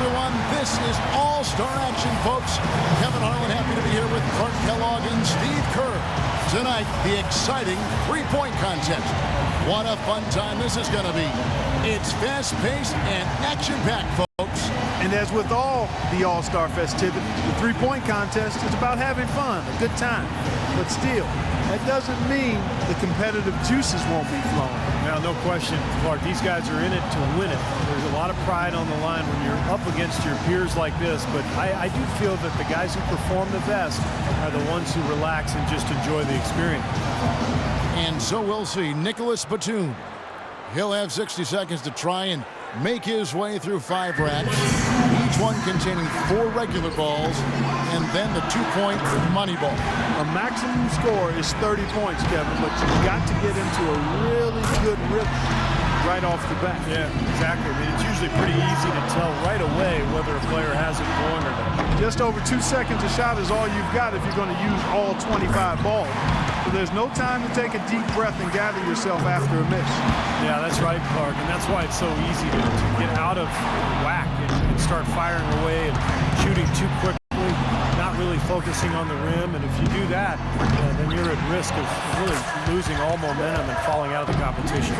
everyone. This is All-Star action, folks. Kevin Harlan happy to be here with Clark Kellogg and Steve Kerr. Tonight, the exciting three-point contest. What a fun time this is going to be. It's fast-paced and action-packed, folks. And as with all the All-Star festivities, the three-point contest is about having fun, a good time. But still, that doesn't mean the competitive juices won't be flowing. Now, no question, Clark, these guys are in it to win it. There's a lot of pride on the line when you're up against your peers like this, but I do feel that the guys who perform the best are the ones who relax and just enjoy the experience. And so we'll see Nicholas Batum. He'll have 60 seconds to try and make his way through 5 racks, each one containing 4 regular balls, and then the 2-point money ball. A maximum score is 30 points, Kevin, but you've got to get into a really good rhythm right off the bat. Yeah, exactly. I mean, it's usually pretty easy to tell right away whether a player has it going or not. Just over 2 seconds a shot is all you've got if you're going to use all 25 balls. So there's no time to take a deep breath and gather yourself after a miss. Yeah, that's right, Clark, and that's why it's so easy to get out of whack and start firing away and shooting too quickly, not really focusing on the rim. And if you do that, then you're at risk of really losing all momentum and falling out of the competition.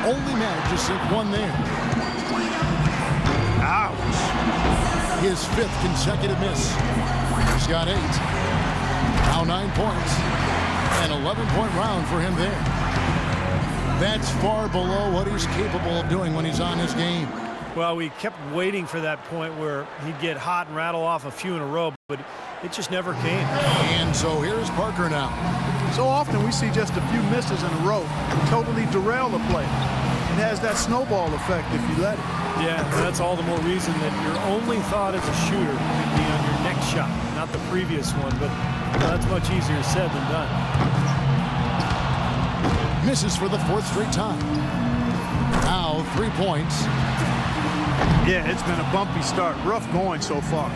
Only managed to sink one there. Ouch. His 5th consecutive miss. He's got 8. Now 9 points. An 11-point round for him there. That's far below what he's capable of doing when he's on his game. Well, we kept waiting for that point where he'd get hot and rattle off a few in a row, but it just never came. And so here's Parker now. So often we see just a few misses in a row totally derail the play. It has that snowball effect if you let it. Yeah, that's all the more reason that your only thought as a shooter would be on your next shot, not the previous one, but that's much easier said than done. Misses for the 4th straight time. Now 3 points. Yeah, it's been a bumpy start. Rough going so far.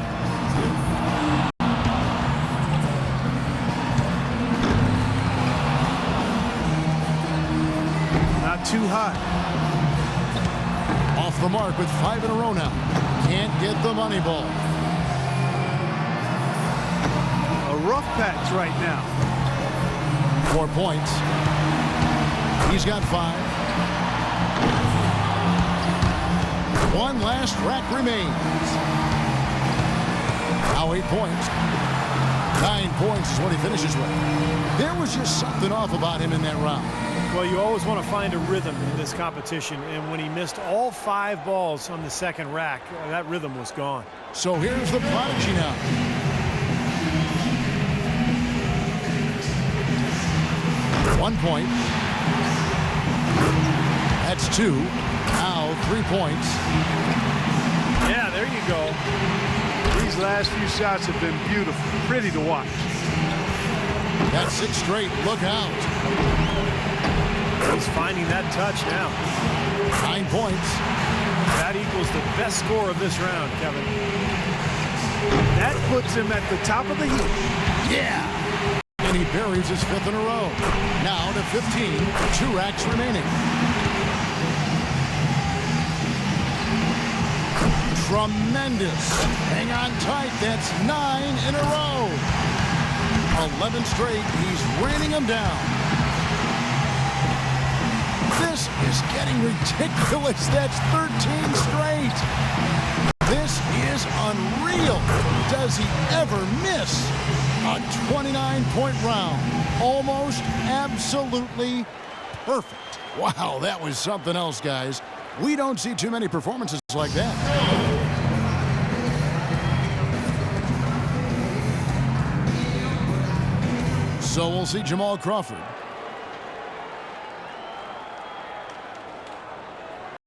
Not too hot. Off the mark with 5 in a row now. Can't get the money ball. A rough patch right now. 4 points. He's got 5. One last rack remains. Now 8 points. 9 points is what he finishes with. There was just something off about him in that round. Well, you always want to find a rhythm in this competition, and when he missed all 5 balls on the 2nd rack, that rhythm was gone. So here's the prodigy now. One point. That's 2. Now 3 points. Yeah, there you go. These last few shots have been beautiful. Pretty to watch. That's 6 straight. Look out. He's finding that touch now. 9 points. That equals the best score of this round, Kevin. That puts him at the top of the heap. Yeah. And he buries his 5th in a row. Now to 15. 2 racks remaining. Tremendous. Hang on tight. That's 9 in a row. 11 straight. He's raining them down. This is getting ridiculous. That's 13 straight. This is unreal. Does he ever miss? A 29-point round. Almost absolutely perfect. Wow, that was something else, guys. We don't see too many performances like that. So we'll see Jamal Crawford.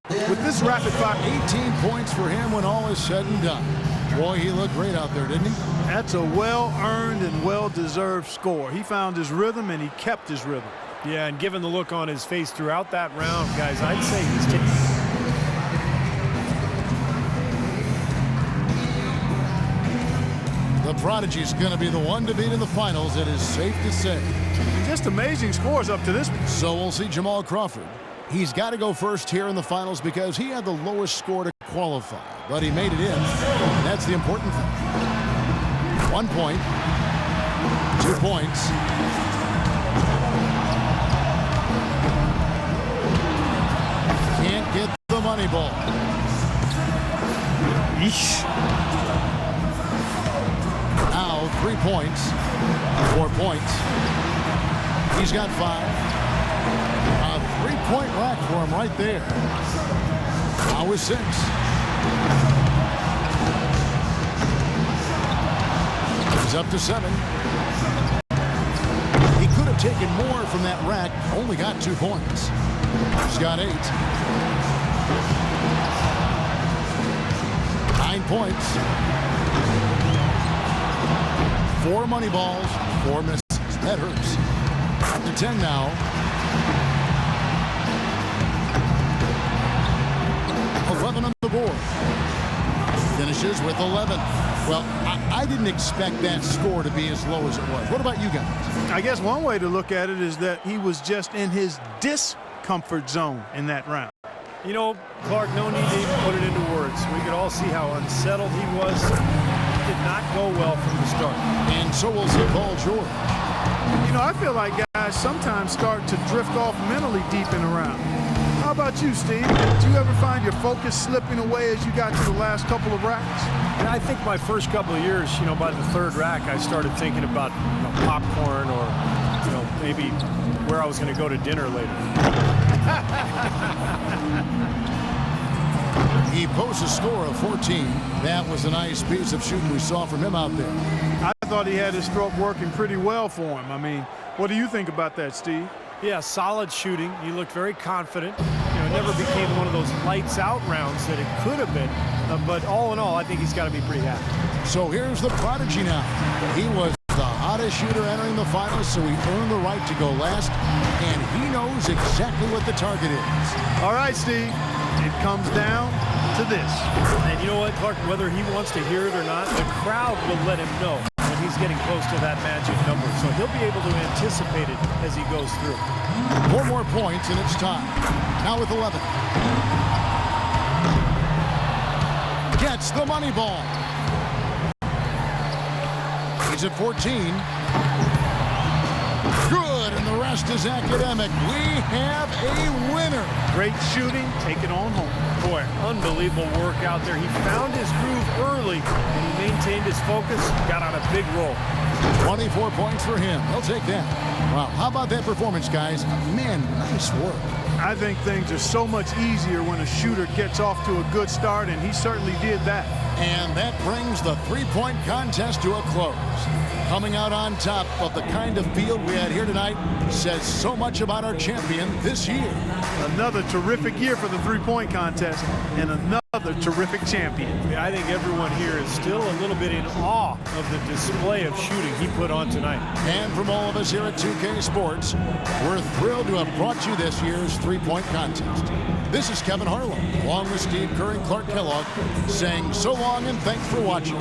With this rapid fire, 18 points for him when all is said and done. Boy, he looked great out there, didn't he? That's a well-earned and well-deserved score. He found his rhythm, and he kept his rhythm. Yeah, and given the look on his face throughout that round, guys, I'd say he's taking... The prodigy's going to be the one to beat in the finals, it is safe to say. Just amazing scores up to this point. So we'll see Jamal Crawford. He's got to go first here in the finals because he had the lowest score to qualify, but he made it in. That's the important thing. 1 point, 2 points. Can't get the money ball. Yeesh. Now 3 points, 4 points. He's got 5. A 3-point rack for him right there. Now with 6. He's up to 7. He could have taken more from that rack, only got 2 points. He's got 8. 9 points. 4 money balls, 4 misses. That hurts. Up to 10 now. 11 on the board. Finishes with 11. Well, I didn't expect that score to be as low as it was. What about you guys? I guess one way to look at it is that he was just in his discomfort zone in that round. You know, Clark, no need to even put it into words. We could all see how unsettled he was. He did not go well from the start. And so will see Paul George. You know, I feel like guys sometimes start to drift off mentally deep in a round. How about you, Steve? Did you ever find your focus slipping away as you got to the last couple of racks? And I think my first couple of years, you know, by the 3rd rack, I started thinking about popcorn or, you know, maybe where I was going to go to dinner later. He posts a score of 14. That was a nice piece of shooting we saw from him out there. I thought he had his stroke working pretty well for him. I mean, what do you think about that, Steve? Yeah, solid shooting. He looked very confident. You know, it never became one of those lights out rounds that it could have been. But all in all, I think he's got to be pretty happy. So here's the prodigy now. He was the hottest shooter entering the finals, so he earned the right to go last. And he knows exactly what the target is. All right, Steve. It comes down to this. And you know what, Clark, whether he wants to hear it or not, the crowd will let him know when he's getting close to that magic number. So he'll be able to anticipate it as he goes through. 4 more points, and it's time. Now with 11. Gets the money ball. He's at 14. Good, and the rest is academic. We have a winner. Great shooting. Take it on home. Boy, unbelievable work out there. He found his groove early, and he maintained his focus, got on a big roll. 24 points for him. He'll take that. Wow, how about that performance, guys? Man, nice work. I think things are so much easier when a shooter gets off to a good start, and he certainly did that. And that brings the 3-point contest to a close. Coming out on top of the kind of field we had here tonight says so much about our champion this year. Another terrific year for the 3-point contest and another terrific champion. Yeah, I think everyone here is still a little bit in awe of the display of shooting he put on tonight. And from all of us here at 2K Sports, we're thrilled to have brought you this year's 3-point contest. This is Kevin Harlan, along with Steve Kerr and Clark Kellogg, saying so long and thanks for watching.